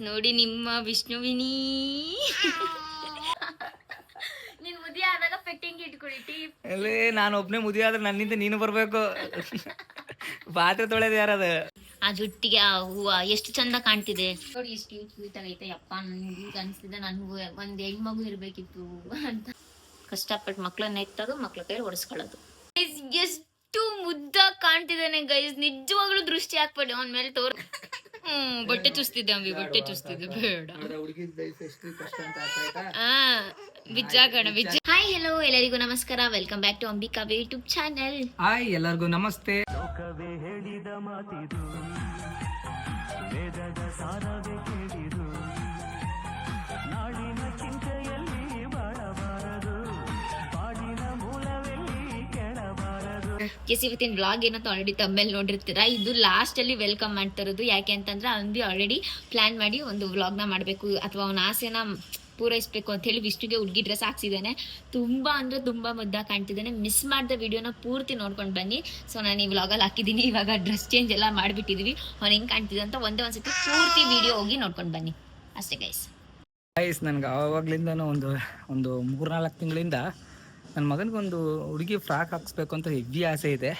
ನೋಡಿ ನಿಮ್ಮ ವಿಷ್ಣುವಿನಿ ನೀನ್ ಮುದಿ ಆದಾಗ ಪೆಟ್ಟಿಂಗ್ ಇಟ್ಕೊಳಿ ಅಲ್ಲಿ ನಾನು ಒಬ್ನೇ ಮುದಿ ಆದ್ರೆ ನನ್ನಿಂದ ನೀನು ಬರ್ಬೇಕು. ಪಾತ್ರೆ ತೊಳೆದ ಯಾರದ ಆ ಜುಟ್ಟಿಗೆ ಆ ಹೂವ ಎಷ್ಟು ಚಂದ ಕಾಣ್ತಿದೆ ನೋಡಿ, ಎಷ್ಟು ಕ್ಯೂಟ್ ಆಗೈತೆ. ಯಪ್ಪ ನನ್ಗೆ ಅನ್ಸ್ತಿದೆ ನನ್ಗೂ ಒಂದ್ ಹೆಣ್ಮಗು ಇರ್ಬೇಕಿತ್ತು ಅಂತ. ಕಷ್ಟಪಟ್ಟು ಮಕ್ಳನ್ನ ಎತ್ತೋದು, ಮಕ್ಳ ಕೈ ಹೊಡೆಸ್ಕೊಳ್ಳೋದು. ಎಷ್ಟು ಮುದ್ದ ಕಾಣ್ತಿದ್ದಾನೆ ಗೈಸ್, ನಿಜವಾಗ್ಲೂ ದೃಷ್ಟಿ ಹಾಕ್ಬೇಡಿ ಅವನ ಮೇಲೆ ತೋರ್. ಬಟ್ಟೆ ಚುಸ್ತಿದ್ದೆ ಅಂಬಿ, ಬಟ್ಟೆ ಚುಸ್ತಿದ್ದೆ ಬೇಡ. ಬಿಜ್ಜಾಗಣ ಬಿಜ್ಜ. ಹಾಯ್ ಹಲೋ ಎಲ್ಲರಿಗೂ ನಮಸ್ಕಾರ, welcome back to Ambika YouTube channel. Hi ಎಲ್ಲರಿಗೂ ನಮಸ್ತೆ. ಇವತ್ತಿನ ವ್ಲಾಗ್ ಏನಂತ ಆಲ್ರೆಡಿ ತಮ್ಮೇಲೆ ನೋಡಿರ್ತೀರಾ. ಇದು ಲಾಸ್ಟ್ ಅಲ್ಲಿ ವೆಲ್ಕಮ್ ಮಾಡ್ತಾ ಇರೋದು. ಯಾಕೆ ಅಂತಂದ್ರೆ ಅವ್ನು ಆಲ್ರೆಡಿ ಪ್ಲಾನ್ ಮಾಡಿ ಒಂದು ವ್ಲಾಗ್ನ ಮಾಡಬೇಕು ಅಥವಾ ಅವನ ಆಸೆನ ಪೂರೈಸಬೇಕು ಅಂತ ಹೇಳಿ ವಿಷ್ಣುಗೆ ಹುಡುಗಿ ಡ್ರೆಸ್ ಹಾಕ್ಸಿದ್ದಾನೆ. ತುಂಬಾ ಅಂದ್ರೆ ತುಂಬಾ ಮುದ್ದ ಕಾಣ್ತಿದ್ದಾನೆ. ಮಿಸ್ ಮಾಡಿದ ವಿಡಿಯೋನ ಪೂರ್ತಿ ನೋಡ್ಕೊಂಡು ಬನ್ನಿ. ಸೊ ನಾನು ಈ ವ್ಲಾಗಲ್ಲಿ ಹಾಕಿದ್ದೀನಿ. ಇವಾಗ ಡ್ರೆಸ್ ಚೇಂಜ್ ಎಲ್ಲ ಮಾಡಿಬಿಟ್ಟಿದೀವಿ. ಅವ್ನು ಹೆಂಗ್ ಕಾಣ್ತಿದೆ ಅಂತ ಒಂದ್ಸತಿ ಪೂರ್ತಿ ವಿಡಿಯೋ ಹೋಗಿ ನೋಡ್ಕೊಂಡು ಬನ್ನಿ ಅಷ್ಟೇ ಗೈಸ್. ನನ್ಗೆ ಆವಾಗ್ಲಿಂದನೂ ಒಂದು 3-4 ತಿಂಗಳಿಂದ ನನ್ನ ಮಗನಿಗೊಂದು ಹುಡುಗಿ ಫ್ರಾಕ್ ಹಾಕ್ಸ್ಬೇಕು ಅಂತ ಹೆವಿ ಆಸೆ ಇದೆ.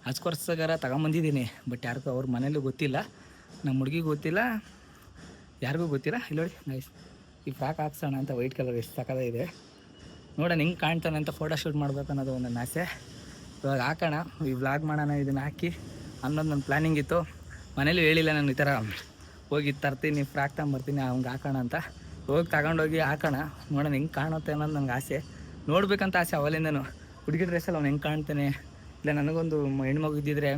ಅದಕ್ಕೋಸ್ಕರ ತಗೊಂಬಂದಿದ್ದೀನಿ. ಬಟ್ ಯಾರಿಗೂ ಅವ್ರ ಮನೇಲೂ ಗೊತ್ತಿಲ್ಲ, ನಮ್ಮ ಹುಡುಗಿಗೂ ಗೊತ್ತಿಲ್ಲ, ಯಾರಿಗೂ ಗೊತ್ತಿಲ್ಲ. ಇಲ್ಲಿ ನೋಡಿ ನೈಸ್, ಈ ಫ್ರಾಕ್ ಹಾಕ್ಸೋಣ ಅಂತ ವೈಟ್ ಕಲರ್ ಎಷ್ಟು ಸಕ್ಕದ ಇದೆ. ನೋಡೋಣ ಹೆಂಗೆ ಕಾಣ್ತಾನೆ ಅಂತ ಫೋಟೋ ಶೂಟ್ ಮಾಡ್ಬೇಕು ಅನ್ನೋದು ಒಂದು ನನ್ನ ಆಸೆ. ಇವಾಗ ಹಾಕೋಣ, ಈ ವ್ಲಾಗ್ ಮಾಡೋಣ, ಇದನ್ನು ಹಾಕಿ ಅನ್ನೋದು ನನ್ನ ಪ್ಲ್ಯಾನಿಂಗ್ ಇತ್ತು. ಮನೇಲಿ ಹೇಳಿಲ್ಲ ನಾನು ಈ ಥರ ಹೋಗಿ ತರ್ತೀನಿ, ಫ್ರಾಕ್ ತಗೊಂಬರ್ತೀನಿ, ಅವ್ನಿಗೆ ಹಾಕೋಣ ಅಂತ. ಹೋಗಿ ತಗೊಂಡೋಗಿ ಹಾಕೋಣ, ನೋಡೋಣ ಹೆಂಗೆ ಕಾಣುತ್ತೆ ಅನ್ನೋದು ನನಗೆ ಆಸೆ. ನೋಡ್ಬೇಕಂತ ಆಸೆ ಅವಲಿಂದನೂ. ಹುಡುಗಿ ಡ್ರೆಸ್ಸಲ್ಲಿ ಅವ್ನು ಹೆಂಗೆ ಕಾಣ್ತಾನೆ, ಇಲ್ಲ ನನಗೊಂದು ಹೆಣ್ಮಗು ಇದ್ದಿದ್ರೆ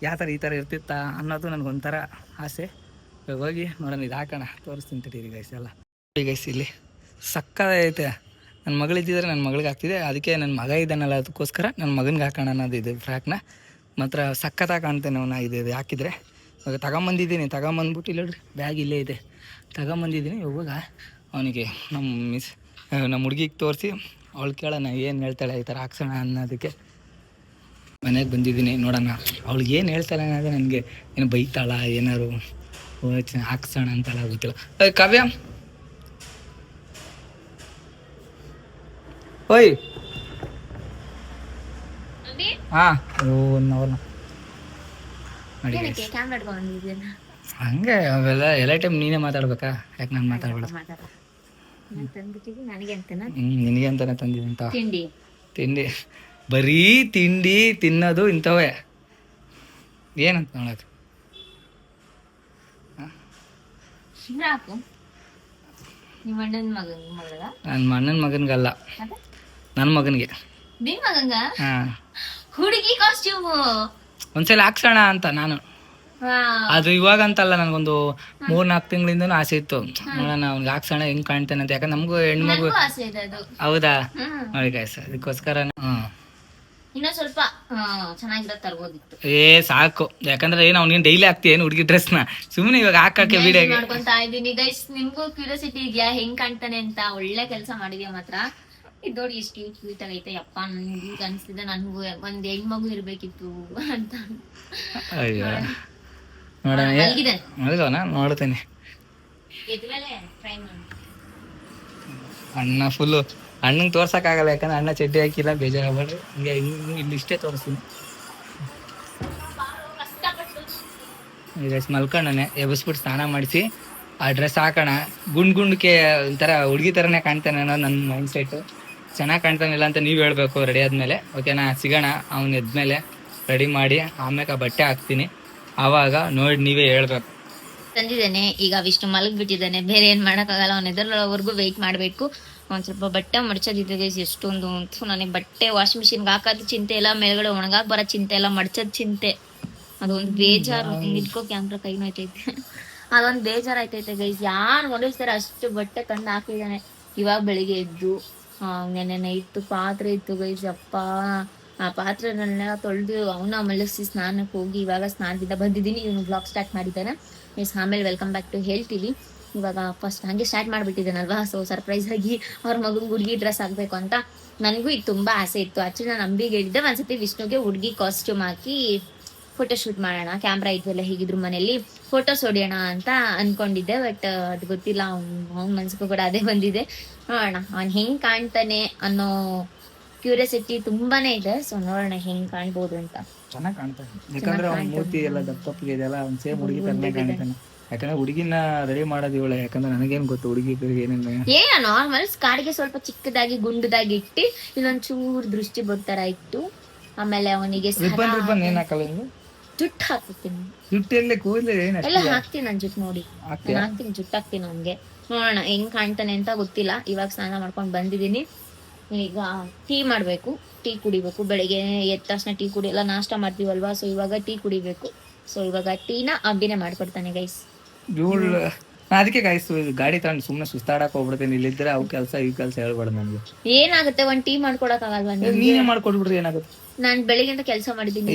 ಯಾವ ಥರ ಈ ಥರ ಇರ್ತಿತ್ತ ಅನ್ನೋದು ನನಗೊಂಥರ ಆಸೆ. ಇವಾಗ ಹೋಗಿ ನೋಡೋಣ, ಇದು ಹಾಕೋಣ, ತೋರಿಸ್ತೀನಿ ತಡೀರಿ ಗೈಸ್. ಎಲ್ಲ ಗೈಸ್ ಇಲ್ಲಿ ಸಕ್ಕದೈತೆ. ನನ್ನ ಮಗಳಿದ್ದಿದ್ರೆ ನನ್ನ ಮಗಳಿಗೆ ಹಾಕ್ತಿದ್ದೆ, ಅದಕ್ಕೆ ನನ್ನ ಮಗ ಇದ್ದಾನಲ್ಲ ಅದಕ್ಕೋಸ್ಕರ ನನ್ನ ಮಗನಿಗೆ ಹಾಕೋಣ ಅನ್ನೋದು ಇದೆ ಫ್ರಾಕ್ನ. ಮಾತ್ರ ಸಕ್ಕತ್ತಾಗಿ ಕಾಣ್ತೇನೆ ಅವನ ಇದು ಹಾಕಿದರೆ. ಇವಾಗ ತಗೊಂಬಂದಿದ್ದೀನಿ, ತಗೊಂಬಂದ್ಬಿಟ್ಟು ಇಲ್ಲ ನೋಡ್ರಿ ಬ್ಯಾಗ್ ಇಲ್ಲೇ ಇದೆ, ತಗೊಂಬಂದಿದ್ದೀನಿ. ಇವಾಗ ಅವನಿಗೆ ನಮ್ಮ ಹುಡುಗಿಗೆ ತೋರಿಸಿ ಅವಳು ಕೇಳೋಣ ಏನು ಹೇಳ್ತಾಳೆ ಈ ಥರ ಹಾಕ್ಸೋಣ ಅನ್ನೋದಕ್ಕೆ ಮನೆಗೆ ಬಂದಿದ್ದೀನಿ. ನೋಡೋಣ ಅವಳಿಗೆ ಏನು ಹೇಳ್ತಾಳೆ ಅನ್ನೋದು. ನನಗೆ ಏನು ಬೈತಾಳ, ಏನಾರು ಹಾಕ್ಸೋಣ ಅಂತಾಳ ಗೊತ್ತಿಲ್ಲ. ಕಾವ್ಯ ಓಯ್ ಹಾಂ, 1 ಅವರ್ ನೋಡಿ ಹಂಗೆ ಅವೆಲ್ಲ ಎಲ್ಲ ಟೈಮ್ ನೀನೇ ಮಾತಾಡ್ಬೇಕಾ? ಯಾಕೆ ನಾನು ಮಾತಾಡ್ಬೇಡ? ನಿನಗೆ ಅಂತಾನೆ ತಂದಿದ್ದೀನಿ ತಿಂಡಿ. ಬರೀ ತಿಂಡಿ ತಿನ್ನೋದು ಇಂಥವೇ. ಏನಂತ ನೋಡೋದು? ನನ್ನ ಅಣ್ಣನ ಮಗನಿಗಲ್ಲ, ನನ್ನ ಮಗನಿಗೆ. ಹಾಂ, ಹುಡುಗಿ ಕಾಸ್ಟ್ಯೂಮ್ ಒಂದ್ಸಲ ಹಾಕ್ಸೋಣ ಅಂತ ನಾನು. ಅದು ಇವಾಗ ಅಂತಲ್ಲ, ನನಗೊಂದು 3-4 ತಿಂಗಳಿಂದನೂ ಆಸೆ ಇತ್ತು. ನೋಡೋಣ ಅವ್ನಿಗೆ ಹಾಕ್ಸೋಣ ಹೆಂಗ್ ಕಾಣ್ತಾನೆ ಅಂತ. ಯಾಕಂದ್ರೆ ನಮಗೂ ಹೆಣ್ಮಗು. ಹೌದಾ? ನೋಡಿ ಗಾಯ್ಸ್, ಅದಕ್ಕೋಸ್ಕರ ಇನ್ನೂ ಸ್ವಲ್ಪ ಚೆನ್ನಾಗಿರೋ ತರ್ಬೋದಿತ್ತು. ಸಾಕು. ಯಾಕಂದ್ರೆ ಏನು ಅವ್ನಿಗೆ ಡೈಲಿ ಹಾಕ್ತಿ ಏನು ಹುಡುಗಿ ಡ್ರೆಸ್ನ, ಸುಮ್ಮನೆ ಇವಾಗ ಹಾಕಕ್ಕೆ ವಿಡಿಯೋ ಮಾಡ್ಕೊಂತಾ ಇದ್ದೀನಿ ಗೈಸ್. ನಿಮ್ಗೂ ಕ್ಯೂರಿಯಾಸಿಟಿ ಇದೆಯಾ ಹೆಂಗ್ ಕಾಣ್ತಾನೆ ಅಂತ? ಒಳ್ಳೆ ಕೆಲಸ ಮಾಡಿದ್ಯಾ ಮಾತ್ರ. ಇದು ನೋಡಿ ಎಷ್ಟು ಕ್ಯೂಟ್ ಆಗೈತೆ. ಯಪ್ಪ ನನ್ಗೆ ಅನ್ಸ್ತಿದೆ ನನ್ಗೂ ಒಂದ್ ಹೆಣ್ಮಗು ಇರ್ಬೇಕಿತ್ತು ಅಂತ. ಅಯ್ಯೋ ನೋಡೋಣ, ಮಲಗೋಣ, ನೋಡ್ತೇನೆ. ಅಣ್ಣ ಫುಲ್ಲು ಅಣ್ಣಂಗೆ ತೋರ್ಸಕ್ಕಾಗಲ್ಲ, ಯಾಕಂದ್ರೆ ಅಣ್ಣ ಚಡ್ಡಿ ಹಾಕಿಲ್ಲ, ಬೇಜಾರಾಗ್ಬೇಡ್ರಿ. ಹಿಂಗೆ ಇಲ್ಲಿ ಇಷ್ಟೇ ತೋರಿಸ್ತೀನಿ. ಈಗ ಮಲ್ಕೊಂಡನೆ, ಎಬ್ಬಿಸ್ಬಿಟ್ಟು ಸ್ನಾನ ಮಾಡಿಸಿ ಆ ಡ್ರೆಸ್ ಹಾಕೋಣ. ಗುಂಡ್ಗೆ ಒಂಥರ ಹುಡುಗಿ ಥರನೇ ಕಾಣ್ತಾನೆ ಅನ್ನೋ ನನ್ನ ಮೈಂಡ್ ಸೆಟ್ಟು. ಚೆನ್ನಾಗಿ ಕಾಣ್ತಾನಿಲ್ಲ ಅಂತ ನೀವು ಹೇಳ್ಬೇಕು ರೆಡಿ ಆದಮೇಲೆ. ಓಕೆನಾ? ಸಿಗೋಣ ಅವ್ನು ಎದ್ಮೇಲೆ ರೆಡಿ ಮಾಡಿ, ಆಮೇಲೆ ಆ ಬಟ್ಟೆ ಹಾಕ್ತೀನಿ. ಆವಾಗ ನೋಡಿ ನೀವೇ ಹೇಳ್ಬೇಕು. ತಂದಿದ್ದಾನೆ ಈಗ ವಿಷ್ಣು ಮಲಗಿಬಿಟ್ಟಿದ್ದಾನೆ. ಬೇರೆ ಏನು ಮಾಡೋಕ್ಕಾಗಲ್ಲ, ಅವನ ಎದುರವರೆಗೂ ವೆಯ್ಟ್ ಮಾಡಬೇಕು. ಒಂದು ಸ್ವಲ್ಪ ಬಟ್ಟೆ ಮಡ್ಚೋದಿದೆ ಎಷ್ಟೊಂದು. ನನಗೆ ಬಟ್ಟೆ ವಾಷಿಂಗ್ ಮಿಷಿನ್ಗೆ ಹಾಕೋದು ಚಿಂತೆ ಇಲ್ಲ, ಮೇಲ್ಗಡೆ ಒಣಗಾಕ್ ಬರೋ ಚಿಂತೆ ಇಲ್ಲ, ಮಡ್ಚೋದು ಚಿಂತೆ. ಅದೊಂದು ಬೇಜಾರು. ಇಟ್ಕೋ ಕ್ಯಾಮ್ರಾ ಕೈ ನೋಯ್ತೈತೆ. ಅದೊಂದು ಬೇಜಾರು ಆಯ್ತೈತೆ ಗೈಸ್. ಯಾರು ಹೊಲಿಸ್ತಾರೆ ಅಷ್ಟು ಬಟ್ಟೆ ತಂದು ಹಾಕಿದ್ದಾನೆ. ಇವಾಗ ಬೆಳಿಗ್ಗೆ ಎದ್ದು ನೆನ್ನೆ ನೈಟ್ ಪಾತ್ರೆ ಇತ್ತು ಗೈಸ್. ಅಪ್ಪ ಆ ಪಾತ್ರೆನೆಲ್ಲ ತೊಳೆದು ಅವನ ಮಲಗಿಸಿ ಸ್ನಾನಕ್ಕೆ ಹೋಗಿ ಇವಾಗ ಸ್ನಾನದಿಂದ ಬಂದಿದ್ದೀನಿ. ಇವನು ಬ್ಲಾಗ್ ಸ್ಟಾರ್ಟ್ ಮಾಡಿದ್ದಾನೆ. ಆಮೇಲೆ ವೆಲ್ಕಮ್ ಬ್ಯಾಕ್ ಟು ಹೇಳ್ತೀವಿ. ಇವಾಗ ಫಸ್ಟ್ ಹಾಗೆ ಸ್ಟಾರ್ಟ್ ಮಾಡಿಬಿಟ್ಟಿದ್ದಾನಲ್ವಾ. ಸೊ ಸರ್ಪ್ರೈಸ್ ಆಗಿ ಅವ್ರ ಮಗನಿಗೆ ಹುಡುಗಿ ಡ್ರೆಸ್ ಆಗಬೇಕು ಅಂತ ನನಗೂ ಇದು ತುಂಬ ಆಸೆ ಇತ್ತು. ಆ್ಯಕ್ಚುಲಿ ನಾನು ಅಂಬಿಗೆ ಹೇಳಿದ್ದೆ ಒಂದ್ಸತಿ ವಿಷ್ಣುಗೆ ಹುಡುಗಿ ಕಾಸ್ಟ್ಯೂಮ್ ಹಾಕಿ ಫೋಟೋ ಶೂಟ್ ಮಾಡೋಣ, ಕ್ಯಾಮ್ರಾ ಇದೆಲ್ಲ ಹೀಗಿದ್ರು ಮನೇಲಿ ಫೋಟೋಸ್ ಹೊಡಿಯೋಣ ಅಂತ ಅನ್ಕೊಂಡಿದ್ದೆ. ಬಟ್ ಅದು ಗೊತ್ತಿಲ್ಲ, ಅವ್ನ ಮನ್ಸಿಗೂ ಕೂಡ ಅದೇ ಬಂದಿದೆ. ನೋಡೋಣ ಅವ್ನ್ ಹೆಂಗ್ ಕಾಣ್ತಾನೆ ಅನ್ನೋ ಕ್ಯೂರಿಯಾಸಿಟಿ ತುಂಬಾನೇ ಇದೆ. ಸೊ ನೋಡೋಣ ಹೆಂಗ್ ಕಾಣ್ಬೋದು ಅಂತ. ಚೆನ್ನಾಗಿ ಕಾಣ್ತಾನೆ, ಯಾಕಂದ್ರೆ ಅವ್ನ ಮೂತಿ ಎಲ್ಲ ದಪ್ಪಗೆ ಇದೆಲ್ಲ ಅವ್ನ್ ಸೇಮ್ ಹುಡುಗಿ ತರನೇ ಕಾಣ್ತಾನೆ. ಯಾಕಂದ್ರೆ ಹುಡುಗಿನ ರೆಡಿ ಮಾಡೋದು ಇವಳೆ, ಯಾಕಂದ್ರೆ ನನಗೇನ್ ಗೊತ್ತು ಹುಡುಗಿ ಏನೇನು. ನಾರ್ಮಲ್ ಕಾಡಿಗೆ ಸ್ವಲ್ಪ ಚಿಕ್ಕದಾಗಿ ಗುಂಡದಾಗಿ ಇಟ್ಟು ಇಲ್ಲೊಂಚೂರು ದೃಷ್ಟಿ ಬರ್ತಾರ ಇಟ್ಟು, ಆಮೇಲೆ ಅವನಿಗೆ ರಿಬ್ಬನ್ ಏನ್ ಹಾಕಲ್ಲ ನೀವು? ಜುಟ್ಟು ಹಾಕ್ತೀನಿ, ಜುಟ್ಟೆಲ್ಲ ಕೂದಲು ಎಲ್ಲ ಹಾಕ್ತೀನಿ ನನ್ ಜುಟ್ಟು ನೋಡಿ, ನಾನು ಹಾಕ್ತೀನಿ ಜುಟ್ಟು ಹಾಕ್ತೀನಿ ಅವ್ನಿಗೆ. ನೋಡೋಣ ಹೆಂಗ್ ಕಾಣ್ತಾನೆ ಅಂತ ಗೊತ್ತಿಲ್ಲ. ಇವಾಗ ಸ್ನಾನ ಮಾಡ್ಕೊಂಡ್ ಬಂದಿದೀನಿ, ಈಗ ಟೀ ಮಾಡ್ಬೇಕು, ಟೀ ಕುಡಿಬೇಕು. ಬೆಳಿಗ್ಗೆ ಎದ್ದ ತಕ್ಷಣ ಟೀ ಕುಡಿಯಲ್ಲ, ನಾಷ್ಟ ಮಾಡ್ತೀವಲ್ವಾ, ಸೊ ಇವಾಗ ಟೀ ಕುಡಿಬೇಕು. ಸೊ ಇವಾಗ ಟೀನ ಅಬ್ಬಿನೇ ಮಾಡ್ಕೊಡ್ತಾನೆ ಗೈಸ್. ಅದಕ್ಕೆ ಗಾಯ್ಸು ಗಾಡಿ ತಗೊಂಡು ಸುಮ್ನೆ ಸುಸ್ತಾಡಕ್ ಹೋಗ್ಬಿಡ್ತೇನೆ. ಇಲ್ಲಿದ್ರೆ ಅವ್ ಕೆಲ್ಸ ಇವ್ ಕೆಲ್ಸ ಹೇಳ್ಬೇಡ ನನ್ಗೆ. ಏನಾಗುತ್ತೆ, ಒಂದ್ ಟೀ ಮಾಡ್ಕೊಡಕ್ ಆಗಲ್ವಾ? ನೀನೇ ಮಾಡ್ಕೊಡ್ಬಿಡ್ರಿ, ಏನಾಗುತ್ತೆ? ನಾನ್ ಬೆಳಿಗ್ಗೆ ಕೆಲಸ ಮಾಡಿದ್ದೀನಿ,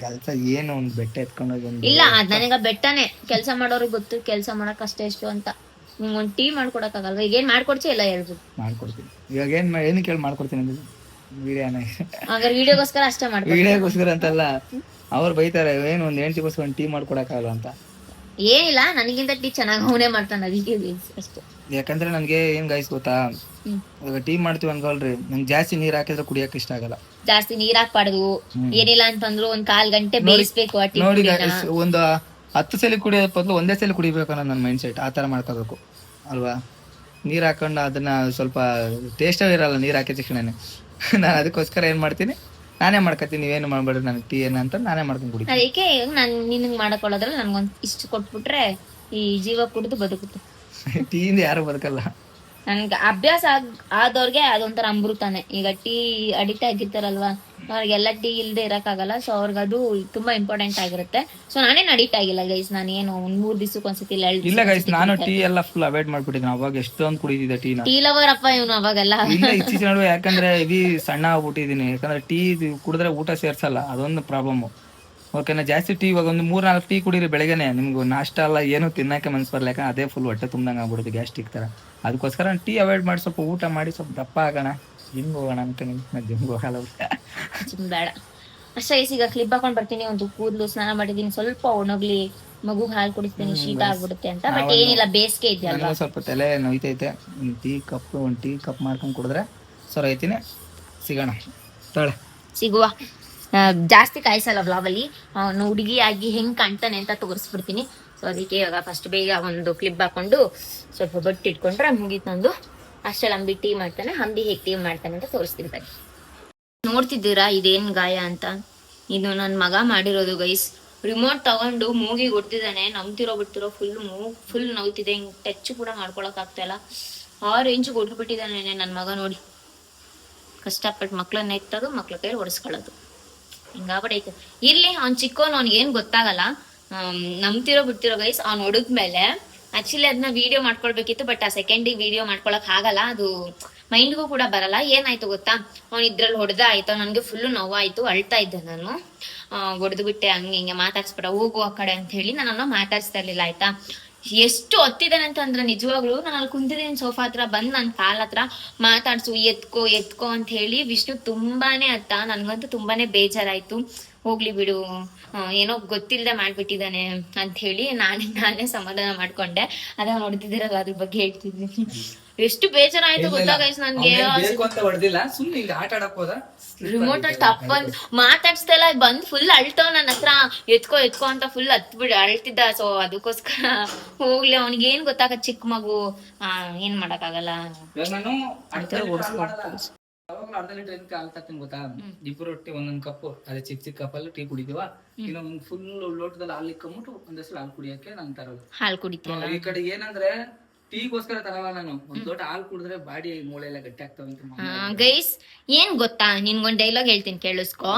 ಕೆಲ್ಸ ಏನು ಒಂದ್ ಬೆಟ್ಟ ಎತ್ಕೊಂಡೋಗಿ ಇಲ್ಲ, ಅದ್ ನನಗ ಬೆಟ್ಟನೆ. ಕೆಲಸ ಮಾಡೋರಿಗೆ ಗೊತ್ತು ಕೆಲಸ ಮಾಡಕ್ ಅಷ್ಟೇ ಎಷ್ಟು ಅಂತ. ನಿಂಗ್ ಒಂದ್ ಟೀ ಮಾಡ್ಕೊಡಕ್ ಆಗಲ್ವಾ? ಈಗ ಏನ್ ಮಾಡ್ಕೊಡ್ತಿ ಎಲ್ಲ ಹೇಳ್ಬೋದು. ಮಾಡ್ಕೊಡ್ತೀನಿ. ಇವಾಗ ಏನು ಕೇಳಿ ಮಾಡ್ಕೊಡ್ತೀನಿ ಅಂದ್ರೆ ವಿಡಿಯೋನ, ಹಾಗಾದ್ರೆ ವಿಡಿಯೋಗೋಸ್ಕರ ಅಷ್ಟೇ ಮಾಡ್ಕೊಡ್ತೀನಿ. ವಿಡಿಯೋಗೋಸ್ಕರ ಅಂತಲ್ಲ, ಅವ್ರು ಬೈತಾರೆ ಏನು ಒಂದ್ ಹೆಂಡತಿಗೋಸ್ಕರ ಒಂದ್ ಟೀ ಮಾಡ್ಕೊಡಕ್ಕಾಗಲ್ಲ ಅಂತ. ಏನಿಲ್ಲ, ನನಗಿಂತ ಟೀ ಚೆನ್ನಾಗಿ ಅವನೇ ಮಾಡ್ತಾನೆ, ಅದಕ್ಕೆ ಅಷ್ಟೇ. ಯಾಕಂದ್ರೆ ನನ್ಗೆ ಏನ್ ಗಾಯ್ಸ್ ಗೊತ್ತಾ, ಇವಾಗ ಟೀ ಮಾಡ್ತೀವಿ ಅನ್ಕೊಳ್ರಿ, ನಂಗೆ ಜಾಸ್ತಿ ನೀರ್ ಹಾಕಿದ್ರೆ ಕುಡಿಯಕ್ ಇಷ್ಟ ಆಗಲ್ಲ. ಜಾಸ್ತಿ ನೀರ್ ಹಾಕ್ಬಾರ್ದು, ಏನಿಲ್ಲ ಅಂತಂದ್ರು ಒಂದ್ 1/4 ಗಂಟೆ ಬೇಯಿಸ್ಬೇಕು ಆ ಟೀ. ನೋಡಿ ಒಂದು 10 ಸಲ ಕುಡಿಯೋದ್ ಬದಲು ಒಂದೇ ಸಲ ಕುಡಿಬೇಕು ಅನ್ನೋ ನನ್ನ ಮೈಂಡ್ ಸೆಟ್. ಆ ತರ ಮಾಡ್ಕೋಬೇಕು ಅಲ್ವಾ? ನೀರ್ ಹಾಕೊಂಡು ಅದನ್ನ ಸ್ವಲ್ಪ ಟೇಸ್ಟ್ ಇರಲ್ಲ ನೀರ್ ಹಾಕಿದ ತಕ್ಷಣನೇ. ನಾನು ಅದಕ್ಕೋಸ್ಕರ ಏನ್ ಮಾಡ್ತೀನಿ, ನಾನೇ ಮಾಡ್ಕೊತೀನಿ. ನೀವೇನು ಮಾಡ್ಬೇಡ್ರಿ, ನನಗೆ ಟೀ ಏನಂತ ನಾನೇ ಮಾಡ್ಕೊಂಡು ಕುಡಿತೀನಿ. ಅದಕ್ಕೆ ನಾನು ನಿನಗ್ ಮಾಡಕೊಳ್ಳೋದ್ರಲ್ಲಿ ನನ್ಗೊಂದ್ ಇಷ್ಟು ಕೊಟ್ಬಿಟ್ರೆ ಈ ಜೀವ ಕುಡಿದು ಬದುಕುತ್ತೆ. ಟೀಯಿಂದ ಯಾರು ಬದುಕಲ್ಲ. ನನ್ಗೆ ಅಭ್ಯಾಸ ಆದವ್ರಿಗೆ ಅದೊಂಥರ ಅಮೃತಾನೆ. ಈಗ ಟೀ ಅಡಿಕ್ಟ್ ಆಗಿರ್ತಾರಲ್ವಾ, ಅವ್ರಿಗೆಲ್ಲ ಟೀ ಇಲ್ದೆ ಇರಕ್ಕಾಗಲ್ಲ. ಸೊ ಅವ್ರಿಗೆ ಅದು ತುಂಬಾ ಇಂಪಾರ್ಟೆಂಟ್ ಆಗಿರುತ್ತೆ. ಸೊ ನಾನೇನ್ ಅಡಿಕ್ಟ್ ಆಗಿಲ್ಲ ಗೈಸ್, ನಾನೇನು 3 ದಿವಸಕ್ಕೆ ಒಂದ್ಸತಿ ಇಲ್ಲ ಗೈಸ್, ನಾನು ಟೀ ಎಲ್ಲ ಫುಲ್ ಅವಾಯ್ಡ್ ಮಾಡ್ಬಿಟ್ಟಿದ್ದೀನಿ. ಅವಾಗ ಎಷ್ಟೊಂದು ಕುಡಿದಿದ್ದೆ ಟೀ. ಟೀ ಲವರ್ ಅಪ್ಪ ಇವನು ಅವಾಗೆಲ್ಲ. ಇಲ್ಲ, ಇತ್ತೀಚಿನ ನಡುವೆ ಯಾಕಂದ್ರೆ ಇದು ಸಣ್ಣ ಆಗ್ಬಿಟ್ಟಿದೀನಿ. ಯಾಕಂದ್ರೆ ಟೀ ಕುಡಿದ್ರೆ ಊಟ ಸೇರ್ಸಲ್ಲ, ಅದೊಂದು ಪ್ರಾಬ್ಲಮ್. ಓಕೆನಾ? ಜಾಸ್ತಿ ಟೀ ಇವಾಗ ಒಂದು 3-4 ಟೀ ಕುಡೀರಿ ಬೆಳಗ್ಗೆನೆ, ನಿಮ್ಗೆ ನಾಷ್ಟ ಎಲ್ಲ ಏನು ತಿನ್ನಕ್ಕೆ ಮನ್ಸು ಬರಲ್ಲ. ಯಾಕಂದ್ರೆ ಅದೇ ಫುಲ್ ಹೊಟ್ಟೆ ತುಂಬ್ದಂಗೆ ಆಗ್ಬಿಡುತ್ತೆ, ಗ್ಯಾಸ್ಟ್ರಿಕ್ ತರ. ಅದಕ್ಕೋಸ್ಕರ ಟೀ ಅವಾಯ್ಡ್ ಮಾಡಿ ಸ್ವಲ್ಪ ಊಟ ಮಾಡಿ ಸ್ವಲ್ಪ ದಪ್ಪ ಆಗೋಣ, ಜಿಮ್ ಹೋಗೋಣ ಅಂತ. ಜಿಮ್ಗೆ ಹೋಗಲ್ಲ, ಬೇಡ ಅಷ್ಟೇ. ಈಗ ಕ್ಲಿಪ್ ಹಾಕೊಂಡ್ ಬರ್ತೀನಿ, ಒಂದು ಕೂದಲು ಸ್ನಾನ ಮಾಡಿದೀನಿ, ಸ್ವಲ್ಪ ಒಣಗ್ಲಿ, ಮಗು ಹಾಲು ಕುಡಿಸ್ತೀನಿ, ಶೀತ ಆಗ್ಬಿಡುತ್ತೆ ಅಂತ. ಬಟ್ ಏನಿಲ್ಲ, ಬೇಸಿಗೆ ಇದೆಯಲ್ವಾ, ಸ್ವಲ್ಪ ತಲೆ ನೋಯ್ತೈತೆ. ಒಂದು ಟೀ ಕಪ್ ಮಾಡ್ಕೊಂಡು ಕುಡಿದ್ರೆ ಸರ್ ಐತಿನಿ. ಸಿಗೋಣ, ಸಿಗುವ. ಜಾಸ್ತಿ ಕಾಯಿಸಲ್ಲ ವ್ಲಾಗಲ್ಲಿ, ಅವನು ಹುಡುಗಿಯಾಗಿ ಹೆಂಗ್ ಕಾಣ್ತಾನೆ ಅಂತ ತೋರಿಸ್ಬಿಡ್ತೀನಿ. ಸೊ ಅದಕ್ಕೆ ಇವಾಗ ಫಸ್ಟ್ ಬೇಗ ಒಂದು ಕ್ಲಿಪ್ ಹಾಕೊಂಡು ಸ್ವಲ್ಪ ಬೊಟ್ಟು ಇಟ್ಕೊಂಡ್ರೆ ಮುಗೀತು ನಂದು. ಅಷ್ಟೆಲ್ಲ ಅಂಬಿ ಟೀ ಮಾಡ್ತಾನೆ, ಅಂಬಿ ಹೇಗೆ ಟೀ ಮಾಡ್ತಾನೆ ಅಂತ ತೋರಿಸ್ತಿರ್ತಾರೆ. ನೋಡ್ತಿದ್ದೀರಾ ಇದೇನ್ ಗಾಯ ಅಂತ? ಇದು ನನ್ನ ಮಗ ಮಾಡಿರೋದು ಗೈಸ್. ರಿಮೋಟ್ ತಗೊಂಡು ಮೂಗಿಗೆ ಹೊಡ್ತಿದ್ದಾನೆ, ನಂಬ್ತಿರೋ ಬಿಡ್ತಿರೋ ಫುಲ್ ನೋವ್ತಿದೆ. ಹಿಂಗ್ ಟಚ್ ಕೂಡ ಮಾಡ್ಕೊಳಕ್ ಆಗ್ತಾ ಇಲ್ಲ, ಆ ರೇಂಜಿಗೆ ಹೊಡ್ಬಿಟ್ಟಿದ್ದಾನೆ ನನ್ನ ಮಗ. ನೋಡಿ, ಕಷ್ಟಪಟ್ಟು ಮಕ್ಳನ್ನ ಎತ್ತೋದು, ಮಕ್ಳ ಕೈ ಹೊಡೆಸ್ಕೊಳ್ಳೋದು, ಹಿಂಗಾಗ್ಬಿಡೈತೆ. ಇರ್ಲಿ, ಅವ್ನ್ ಚಿಕ್ಕೋನ್, ಅವ್ನಿಗೆ ಏನ್ ಗೊತ್ತಾಗಲ್ಲ. ನಂಬ್ತಿರೋ ಬಿಡ್ತಿರೋ ಗೈಸ್, ಅವ್ನ್ ಹೊಡದ್ಮೇಲೆ ಆಕ್ಚುಲಿ ಅದನ್ನ ವಿಡಿಯೋ ಮಾಡ್ಕೊಳ್ಬೇಕಿತ್ತು. ಬಟ್ ಆ ಸೆಕೆಂಡಿಗೆ ವಿಡಿಯೋ ಮಾಡ್ಕೊಳಕ್ ಆಗಲ್ಲ, ಅದು ಮೈಂಡ್ಗೂ ಕೂಡ ಬರಲ್ಲ. ಏನಾಯ್ತು ಗೊತ್ತಾ, ಅವ್ನು ಇದ್ರಲ್ಲಿ ಹೊಡೆದ ಆಯ್ತು, ನನ್ಗೆ ಫುಲ್ಲು ನೋವಾಯ್ತು, ಅಳ್ತಾ ಇದ್ದೆ ನಾನು. ಹೊಡೆದು ಬಿಟ್ಟೆ, ಹಿಂಗೆ ಮಾತಾಡ್ಸ್ಬೇಡ, ಹೋಗು ಆ ಕಡೆ ಅಂತ ಹೇಳಿ ನಾನು ಮಾತಾಡ್ಸ್ತಾ ಇರ್ಲಿಲ್ಲ ಆಯ್ತಾ. ಎಷ್ಟು ಹೊತ್ತಿದ್ದೇನೆ ಅಂತಂದ್ರೆ ನಿಜವಾಗ್ಲು ನಾನು ಅಲ್ಲಿ ಕುಂತಿದ್ದೀನಿ ಸೋಫಾ ಹತ್ರ, ಬಂದ್ ನನ್ ಕಾಲ್ ಹತ್ರ ಮಾತಾಡ್ಸು, ಎತ್ಕೋ ಅಂತ ಹೇಳಿ ವಿಷ್ಣು ತುಂಬಾನೇ ಅತ್ತ. ನನ್ಗಂತೂ ತುಂಬಾನೇ ಬೇಜಾರಾಯ್ತು. ಹೋಗ್ಲಿ ಬಿಡು, ಏನೋ ಗೊತ್ತಿಲ್ಲದೆ ಮಾಡ್ಬಿಟ್ಟಿದ್ದಾನೆ ಅಂತ ಹೇಳಿ ನಾನೇ ಸಮಾಧಾನ ಮಾಡ್ಕೊಂಡೆ. ಅದ ನೋಡ್ತಿದ್ದೀರಲ್ಲ, ಅದ್ರ ಬಗ್ಗೆ ಹೇಳ್ತಿದ್ದೀನಿ. ಎಷ್ಟು ಬೇಜಾರಾಯ್ತು ಗೊತ್ತಾ ಗೈಸ್ ನನ್ಗೆ. ರಿಮೋಟ್ ಅಲ್ಲಿ ತಪ್ಪಂದ್ ಮಾತಾಡ್ಸ್ತಾ ಇಲ್ಲ, ಬಂದ್ ಫುಲ್ ಅಳ್ತಾವ್ ನನ್ನ ಹತ್ರ. ಎತ್ಕೋ ಅಂತ ಫುಲ್ ಹತ್ಬಿಡಿ ಅಳ್ತಿದ್ದ. ಸೊ ಅದಕ್ಕೋಸ್ಕರ ಹೋಗ್ಲಿ, ಅವ್ನಿಗೆ ಏನ್ ಗೊತ್ತಾಗ, ಚಿಕ್ಕ ಮಗು, ಏನ್ ಮಾಡಕ್ಕಾಗಲ್ಲ. ಅರ್ಧ ಲೀಟರ್ ಹಾಲು ತರ್ತೀನಿ ಗೊತ್ತಾ, 2 ರೊಟ್ಟಿ 1 ಕಪ್, ಅದೇ ಚಿಕ್ಕ ಕಪ್ಪಲ್ಲಿ ಟೀ ಕುಡಿತೀವ. ಇನ್ನೊಂದು ಫುಲ್ ಲೋಟದಲ್ಲಿ ಹಾಲು ಇಕ್ಕೊಂಬಿಟ್ಟು ಒಂದಷ್ಟು ಹಾಲು ಕುಡಿಯಕ್ಕೆ ನಾನು ತರೋದು. ಹಾಲು ಕುಡಿತೀವಿ. ಈ ಕಡೆ ಏನಂದ್ರೆ ಟೀಗೋಸ್ಕರ ತರಲ್ಲ ನಾನು, ಒಂದ್ ಲೋಟ ಹಾಲು ಕುಡಿದ್ರೆ ಬಾಡಿ ಮೂಳೆ ಎಲ್ಲ ಗಟ್ಟಿ ಆಗ್ತಾವ ಅಂತ. ಗೈಸ್ ಏನ್ ಗೊತ್ತಾ, ನಿನ್ಗೊಂದ್ ಡೈಲಾಗ್ ಹೇಳ್ತೀನಿ ಕೇಳಿಸ್ಕೊ.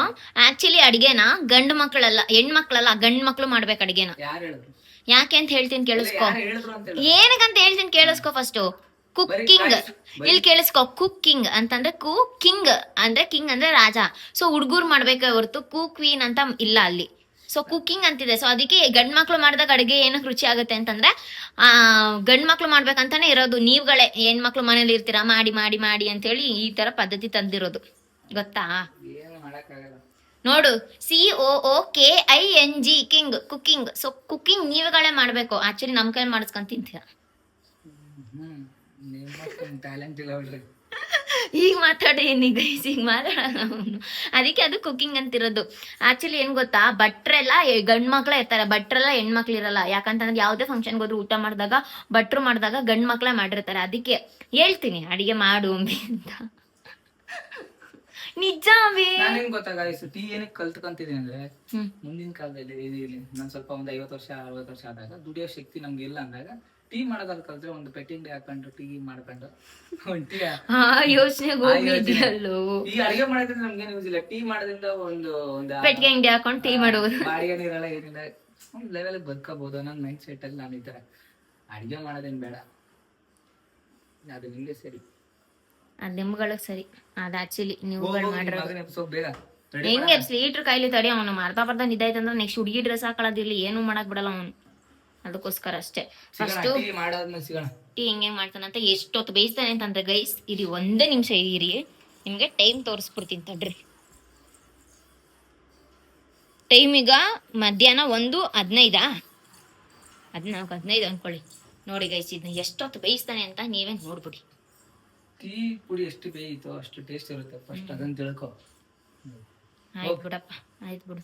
ಆಕ್ಚುಲಿ ಅಡ್ಗೆನ ಗಂಡು ಮಕ್ಕಳಲ್ಲ, ಹೆಣ್ಮಕ್ಳಲ್ಲ, ಗಂಡ್ ಮಕ್ಳು ಮಾಡ್ಬೇಕು ಅಡ್ಗೆನ. ಯಾರು ಹೇಳಿದ್ರು? ಯಾಕೆ ಅಂತ ಹೇಳ್ತೀನಿ ಕೇಳಿಸ್ಕೊ. ಏನಕ್ಕಂತ ಹೇಳ್ತೀನಿ ಕೇಳಿಸ್ಕೊ. ಫಸ್ಟ್ ಕುಕ್ಕಿಂಗ್, ಇಲ್ಲಿ ಕೇಳಿಸ್ಕೊ. ಕುಕ್ಕಿಂಗ್ ಅಂತಂದ್ರೆ ಕಿಂಗ್ ಅಂದ್ರೆ ರಾಜ. ಸೊ ಹುಡ್ಗೂರ್ ಮಾಡ್ಬೇಕೆ ಹೊರ್ತು ಕ್ವೀನ್ ಅಂತ ಇಲ್ಲ ಅಲ್ಲಿ. ಸೊ ಕುಕ್ಕಿಂಗ್ ಅಂತಿದೆ. ಸೊ ಅದಕ್ಕೆ ಗಂಡ್ ಮಕ್ಳು ಮಾಡಿದಾಗ ಅಡುಗೆ ಏನಕ್ಕೆ ರುಚಿ ಆಗುತ್ತೆ ಅಂತಂದ್ರೆ, ಗಂಡ್ ಮಕ್ಳು ಮಾಡ್ಬೇಕಂತಾನೆ ಇರೋದು. ನೀವುಗಳೇ ಹೆಣ್ಮಕ್ಳು ಮನೇಲಿ ಇರ್ತೀರಾ, ಮಾಡಿ ಮಾಡಿ ಮಾಡಿ ಅಂತೇಳಿ ಈ ತರ ಪದ್ಧತಿ ತಂದಿರೋದು, ಗೊತ್ತಾ? ನೋಡು, COOKING king, cooking. So cooking ನೀವುಗಳೇ ಮಾಡ್ಬೇಕು. ಆಕ್ಚುಲಿ ನಮ್ ಕೈ ಮಾಡಿಸ್ಕೊಂಡ್ ತಿಂತೀರ. ಟ್ಯಾಲೆಂಟ್ ಇಲ್ಲ ಒಳ್ಳೆ. ಈಗ ಮಾತಾಡೇನಿ ಗೈಸ್, ಈಗ ಮಾತಾಡೋಣ ಅವನು. ಅದಕ್ಕೆ ಅದು ಕುಕಿಂಗ್ ಅಂತಿರೋದು. ಆಕ್ಚುಲಿ ಏನ್ ಗೊತ್ತಾ, ಭಟ್ರೆಲ್ಲ ಗಂಡ್ ಮಕ್ಳೇ ಇರ್ತಾರೆ, ಭಟ್ರೆಲ್ಲ ಹೆಣ್ಮಕ್ಳು ಇರಲ್ಲ. ಯಾಕಂತಂದ್ರೆ ಯಾವುದೇ ಫಂಕ್ಷನ್ಗೆ ಹೋದ್ರು ಊಟ ಮಾಡಿದಾಗ ಭಟ್ರು ಮಾಡಿದಾಗ ಗಂಡ್ ಮಕ್ಳೇ ಮಾಡಿರ್ತಾರೆ. ಅದಕ್ಕೆ ಹೇಳ್ತೀನಿ ಅಡಿಗೆ ಮಾಡು ಅಂಬಿ ಅಂತ. ನಿಜ ಅಭಿ. ನಾನೇನ್ ಗೊತ್ತಾ ಗಾಯ್ಸ್, ಟೀ ಏನಕ್ಕೆ ಕಲ್ತ್ಕೊಂತಿದ್ದೀನಿ ಅಂದ್ರೆ, ಮುಂದಿನ ಕಾಲದಲ್ಲಿ ನಾನು ಸ್ವಲ್ಪ ಒಂದು 50 ವರ್ಷ 60 ವರ್ಷ ಆದಾಗ ದುಡಿಯೋ ಶಕ್ತಿ ನಮ್ಗೆ ಇಲ್ಲ ಅಂದಾಗ ಟೀ ಮಾಡೋದಾದ್ರು ಕಲ್ತ್ರೆ ಒಂದು ಪೆಟ್ಟಿಂಗ್ ಹಾಕೊಂಡು ಟೀ ಮಾಡ್ಕೊಂಡು ಒಂದು ಟೀ ಯೋಚನೆ ಹೋಗಿದ್ಯಲ್ಲೋ. ಈ ಅಡಿಗೆ ಮಾಡೋದ್ರಿಂದ ನಮ್ಗೇನು ಯೂಸ್ ಇಲ್ಲ. ಟೀ ಮಾಡೋದ್ರಿಂದ ಒಂದು ಪೆಟ್ಟಿಗೆ ಅಂಗಡಿ ಹಾಕೊಂಡು ಟೀ ಮಾಡುವುದು, ಬಾಡಿಗೆ ನೀರಲ್ಲ ಏನಿಲ್ಲ, ಒಂದು ಲೆವೆಲ್ ಬದುಕಬಹುದು ಅನ್ನೋ ಮೈಂಡ್ ಸೆಟ್ ಅಲ್ಲಿ ನಾನು ಇದ್ದಾರೆ. ಅಡಿಗೆ ಮಾಡೋದೇನು ಬೇಡ, ಅದು ನಿಮ್ಗೆ ಸರಿ, ಅದ್ ನಿಮ್ಗಳಿಗೆ ಸರಿ. ಅದ್ ಆಕ್ಚುಲಿ ನೀವುಗಳು ಮಾಡಿರೋದು. ಬೇಗ ಹೆಂಗೆ ಲೀಟ್ರ್ ಕಾಯಿಲೆ ತಡಿ. ಅವನು ಅರ್ಧ ನಿದ್ದಾಯ್ತಂದ್ರೆ ನೆಕ್ಸ್ಟ್ ಹುಡುಗಿ ಡ್ರೆಸ್ ಹಾಕೊಳ್ಳೋದಿಲ್ಲ, ಏನು ಮಾಡಕ್ ಬಿಡಲ್ಲ ಅವನು. ಅದಕ್ಕೋಸ್ಕರ ಅಷ್ಟೇ. ಫಸ್ಟ್ ಟೀ ಹೆಂಗೆ ಮಾಡ್ತಾನಂತ, ಎಷ್ಟೊತ್ತು ಬೇಯಿಸ್ತಾನೆ ಅಂತಂದ್ರೆ ಗೈಸ್, ಇರಿ 1 ನಿಮಿಷ ಇರಿ, ನಿಮ್ಗೆ ಟೈಮ್ ತೋರಿಸ್ಬಿಡ್ತೀನಿ ತಡ್ರಿ. ಟೈಮ್ ಈಗ ಮಧ್ಯಾಹ್ನ 1:15, 14:15 ಅನ್ಕೊಳ್ಳಿ. ನೋಡಿ ಗೈಸ್, ಇದನ್ನ ಎಷ್ಟೊತ್ತು ಬೇಯಿಸ್ತಾನೆ ಅಂತ ನೀವೇ ನೋಡ್ಬಿಡಿ. ಟೀ ಪುಡಿ ಎಷ್ಟು ಬೇಯಿತೋ ಅಷ್ಟು ಟೇಸ್ಟ್ ಇರುತ್ತೆ, ಫಸ್ಟ್ ಅದನ್ನ ತಿಳ್ಕೊ. ಆಯ್ತು ಬಿಡಪ್ಪ, ಆಯ್ತು ಬಿಡು.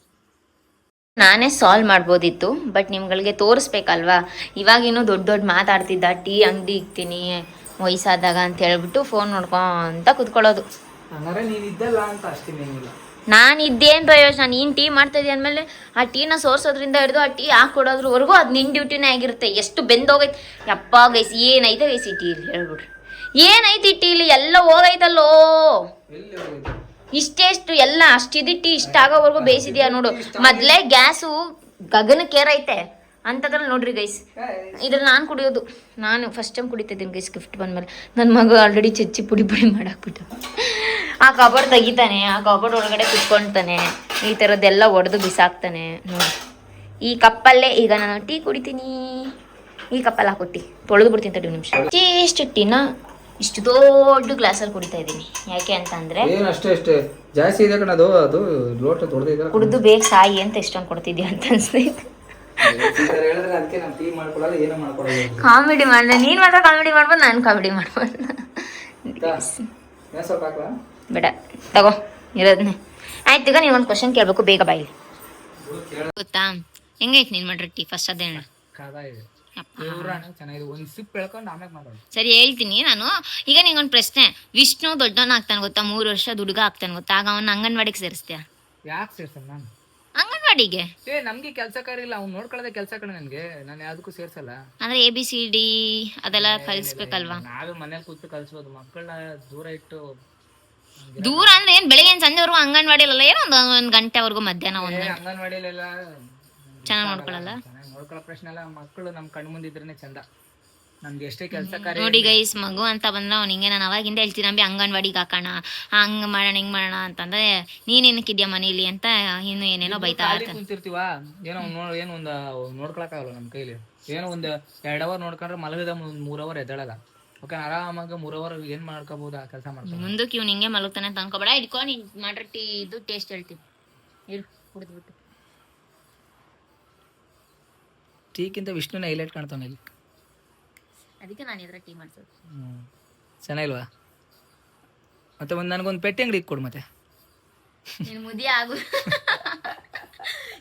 ನಾನೇ ಸಾಲ್ವ್ ಮಾಡ್ಬೋದಿತ್ತು, ಬಟ್ ನಿಮ್ಗಳಿಗೆ ತೋರಿಸ್ಬೇಕಲ್ವಾ. ಇವಾಗೇನೋ ದೊಡ್ಡ ಮಾತಾಡ್ತಿದ್ದ, ಟೀ ಅಂಗಡಿ ಇಕ್ತೀನಿ ವಯಸ್ಸಾದಾಗ ಅಂತ ಹೇಳ್ಬಿಟ್ಟು ಫೋನ್ ನೋಡ್ಕೊಂತ ಕುತ್ಕೊಳ್ಳೋದು. ನಾನು ಇದ್ದೇನು ಪ್ರಯೋಜನ? ನೀನು ಟೀ ಮಾಡ್ತಾ ಇದೀಯ ಅಂದಮೇಲೆ ಆ ಟೀನ ಸೋರ್ಸೋದ್ರಿಂದ ಹಿಡಿದು ಆ ಟೀ ಹಾಕೊಡೋದ್ರವರೆಗೂ ಅದು ನಿನ್ನ ಡ್ಯೂಟಿನೇ ಆಗಿರುತ್ತೆ. ಎಷ್ಟು ಬೆಂದೋಗೈತೆ ಯಪ್ಪ ಗೈಸ್, ಏನೈತೆ ಗೈಸ್ ಈ ಟೀಲಿ ಹೇಳ್ಬಿಡ್ರಿ, ಏನೈತಿ ಟೀಲಿ? ಎಲ್ಲ ಹೋಗೈತಲ್ಲೋ, ಇಷ್ಟೆಷ್ಟು ಎಲ್ಲ ಅಷ್ಟಿದಿಟ್ಟು ಇಷ್ಟ ಆಗೋವರೆಗೂ ಬೇಯಿಸಿದ್ಯಾ ನೋಡು. ಮೊದ್ಲೇ ಗ್ಯಾಸು ಗಗನಕ್ಕೇರೈತೆ ಅಂತದ್ರಲ್ಲಿ ನೋಡ್ರಿ ಗೈಸ್. ಇದ್ರಲ್ಲಿ ನಾನು ಕುಡಿಯೋದು, ನಾನು ಫಸ್ಟ್ ಟೈಮ್ ಕುಡಿತಿದ್ದೀನಿ ಗೈಸ್ ಗಿಫ್ಟ್ ಬಂದ್ಮೇಲೆ. ನನ್ನ ಮಗ ಆಲ್ರೆಡಿ ಚಚ್ಚಿ ಪುಡಿ ಮಾಡಾಕ್ಬಿಟ್ಟು ಆ ಕಬೋರ್ಡ್ ತೆಗಿತಾನೆ, ಆ ಕಬೋರ್ಡ್ ಒಳಗಡೆ ಕುತ್ಕೊಳ್ತಾನೆ, ಈ ಥರದ್ದೆಲ್ಲ ಒಡೆದು ಬಿಸಾಕ್ತಾನೆ ನೋಡಿ. ಈ ಕಪ್ಪಲ್ಲೇ ಈಗ ನಾನು ಟೀ ಕುಡಿತೀನಿ. ಈ ಕಪ್ಪಲ್ಲಿ ಹಾಕೋ ಟೀ ತೊಳೆದು ಬಿಡ್ತೀನಿ ತಡಿ ನಿಮಿಷ. ಇಷ್ಟು ಟೀನ ಇಷ್ಟು ದೊಡ್ಡ ಗ್ಲಾಸಲ್ಲಿ ಕುಡಿತಾ ಇದ್ದೀನಿ. ಯಾಕೆ ಅಂತ ಅಂದ್ರೆ ಅಷ್ಟೇ ಜಾಸ್ತಿ ಇದೆ ಕಣದು, ಅದು ಲೋಟ ದೊಡ್ಡದಿದೆ, ಕುಡಿದು ಬೇಗ ಸಾಯಿ ಅಂತ ಎಷ್ಟೊಂದು ಕೊಡ್ತಿದ್ಯಾ ಅಂತ ಅನ್ಸ್ತೈತೆ. ಕಾಮಿಡಿ ಮಾಡ್ದೆ, ನೀನ್ ಮಾತ್ರ ಕಾಮಿಡಿ ಮಾಡ್ಬೋದು, ನಾನು ಕಾಮಿಡಿ ಮಾಡ್ಬೋದು. ಬೇಡ ತಗೋ ಇರೋದನ್ನೇ. ಆಯ್ತು, ಈಗ ನೀನು ಒಂದು ಕ್ವಶನ್ ಕೇಳಬೇಕು, ಬೇಗ ಬಾಯಿಲಿ. ಗೊತ್ತಾ ಹೆಂಗೈತೆ ನೀನ್ ಮಾಡ್ರಿ ಟೀ? ಫಸ್ಟ್ ಅದೇ ಸರಿ ಹೇಳ್ತೀನಿ ನಾನು. ಈಗ ನಿಂಗೊಂದು ಪ್ರಶ್ನೆ, ವಿಷ್ಣು ದೊಡ್ಡವನ ಆಗ್ತಾನೆ ಗೊತ್ತಾ, 3 ವರ್ಷದ ಹುಡುಗ ಆಗ್ತಾನೆ ಗೊತ್ತಾ, ಆಗ ಅವನ್ನ ಅಂಗನವಾಡಿಗೆ ಸೇರಿಸ್ತೀಯ? ಯಾಕೆ ಸೇರ್ಸಲ್ಲ ನಾನು ಅಂಗನವಾಡಿಗೆ? ನಮ್ಗೆ ಕೆಲಸ ಇಲ್ಲ, ಅವ್ನು ನೋಡ್ಕೊಳ್ಳೋದೇ ಕೆಲಸ ಕಣ ನನ್ಗೆ, ನಾನು ಯಾವ್ದಕ್ಕೂ ಸೇರ್ಸಲ್ಲ. ಅಂದ್ರೆ ABCD ಅದೆಲ್ಲ ಕಲಿಸ್ಬೇಕಲ್ವಾ? ನಾವೇ ಮನೇಲಿ ಕೂತು ಕಲಿಸ್ಬೋದು, ಮಕ್ಕಳನ್ನ ದೂರ ಇಟ್ಟು. ದೂರ ಅಂದ್ರೆ ಏನ್ ಬೆಳಿಗ್ಗೆ ಸಂಜೆವರೆಗೂ ಅಂಗನವಾಡಿಯಲ್ಲ, ಏನೋ ಒಂದ್ ಗಂಟೆವರೆಗೂ ಮಧ್ಯಾಹ್ನ ಅಂಗನವಾಡಿಯಲ್ಲೆಲ್ಲ ಚೆನ್ನಾಗಿ ನೋಡ್ಕೊಳ್ಳಲ್ಲ. ನೋಡ್ಕೊಳ್ಳೋ ಪ್ರಶ್ನೆ ಅಲ್ಲ, ಮಕ್ಕಳು ನಮ್ ಕಣ್ ಮುಂದಿದ್ರೇನೆ ಚಂದ. ನಮ್ಗೆ ಎಷ್ಟೇ ಕೆಲಸ ನೋಡಿ ಗೈಸ್, ಮಗು ಅಂತ ಬಂದ್ರೆ ಅವ್ನು ಹಿಂಗೆ, ನಾನು ಅವಾಗಿಂದ ಹೇಳ್ತೀನಿ ನಮಗೆ ಅಂಗನವಾಡಿಗೆ ಹಾಕೋಣ, ಹಂಗ್ ಮಾಡೋಣ ಹಿಂಗ್ ಮಾಡೋಣ ಅಂತಂದ್ರೆ ನೀನೇನಕ್ಕಿದ್ಯಾ ಮನೇಲಿ ಅಂತ ಇನ್ನು ಏನೇನೋ ಬೈತಾ ಇರ್ತಾನೆ. ಕುಂತಿರ್ತೀವ, ಏನೋ ಏನೋ ಒಂದು ನೋಡ್ಕೊಳಕ್ಕಾಗಲ್ಲ ನಮ್ಮ ಕೈಲಿ. ಏನೋ ಒಂದು 2 ಅವರ್ ನೋಡ್ಕೊಂಡ್ರೆ ಮಲಗಿದ 3 ಅವರ್ ಎದ್ದೇಳಲ್ಲ. ಓಕೆ, ಆರಾಮಾಗ 3 ಅವರ್ ಏನ್ ಮಾಡ್ಕೋಬಹುದು, ಆ ಕೆಲಸ ಮಾಡ್ಕೊಂಡು ಮುಂದಕ್ಕೆ ಇವ್ನು ಹಿಂಗೆ ಮಲಗ್ತಾನೆ ಅಂತ ಅನ್ಕೋಬೇಡ. ಇಟ್ಕೊ, ನೀನ್ ಮಾಡ್ರೆ ಟೀ ಇದು ಟೇಸ್ಟ್ ಹೇಳ್ತೀನಿ, ಇರು ಕುಡಿದ್ಬಿಟ್ಟು. ಟೀಕ್ಕಿಂತ ವಿಷ್ಣುನ ಹೈಲೈಟ್ ಕಾಣ್ತಾನೆ ಇಲ್ಲಿ, ಅದಕ್ಕೆ ನಾನು ಇದ್ರೆ ಟೀ ಮಾಡ್ಸೋದು. ಚೆನ್ನಾಗಿಲ್ವಾ? ಮತ್ತೆ ಒಂದು ನನಗೊಂದು ಪೆಟ್ಟಿ ಅಂಗಡಿ ಕೊಡು. ಮತ್ತೆ ನೀನು ಮುದಿ ಆಗು,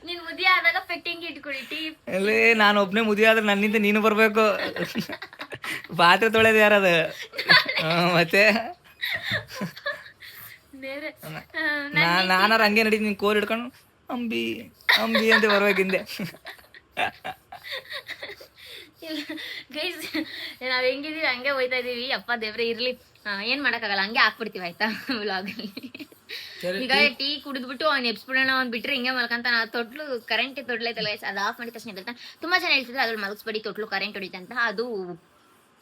ನೀನು ಮುದಿ ಆದಾಗ ಪೆಟ್ಟಿಂಗ್ ಇಟ್ಕೊಡಿ ಟೀ. ಅಲ್ಲೇ ನಾನು ಒಬ್ಬನೇ ಮುದಿ ಆದ್ರೆ ನನ್ನಿಂದ ನೀನು ಬರಬೇಕು. ಪಾತ್ರೆ ತೊಳೆದು ಯಾರದು ಮತ್ತೆ ನಾನಾರು ಹಂಗೆ ನಡೀತೀನಿ, ನೀನು ಕೋರ್ ಹಿಡ್ಕೊಂಡು ಅಂಬಿ ಅಂಬಿ ಅಂತ ಬರ್ಬೇಕಿಂದೆ. ಗೈಸ್, ನಾವ್ ಹೆಂಗಿದೀವಿ ಹಂಗೆ ಹೋಯ್ತಾ ಇದೀವಿ. ಅಪ್ಪ ದೇವ್ರೆ ಇರ್ಲಿ, ಏನ್ ಮಾಡಕ್ಕಾಗಲ್ಲ, ಹಂಗೆ ಹಾಕ್ಬಿಡ್ತೀವಿ ಆಯ್ತಾ ವ್ಲಾಗಲ್ಲಿ. ಈಗ ಟೀ ಕುಡಿದ್ಬಿಟ್ಟು ಅವ್ನು ಎಬ್ಸ್ಬಿಡೋಣ ಅವ್ನು ಬಿಟ್ರೆ ಹಿಂಗೆ ಮಲ್ಕಂತ. ತೊಟ್ಲು ಕರೆಂಟ್ ತೊಟ್ಲೈತಲ್ಲ ಗೈಸ್, ಅದು ಆಫ್ ಮಾಡಿದ ತಕ್ಷಣ ಹೇಳ್ತಾನೆ. ತುಂಬಾ ಜನ ಹೇಳ್ತಿದ್ರೆ ಅದ್ರಲ್ಲಿ ಮಲಗಿಸ್ಬೇಡಿ, ತೊಟ್ಲು ಕರೆಂಟ್ ಹೊಡಿತೆ ಅಂತ. ಅದು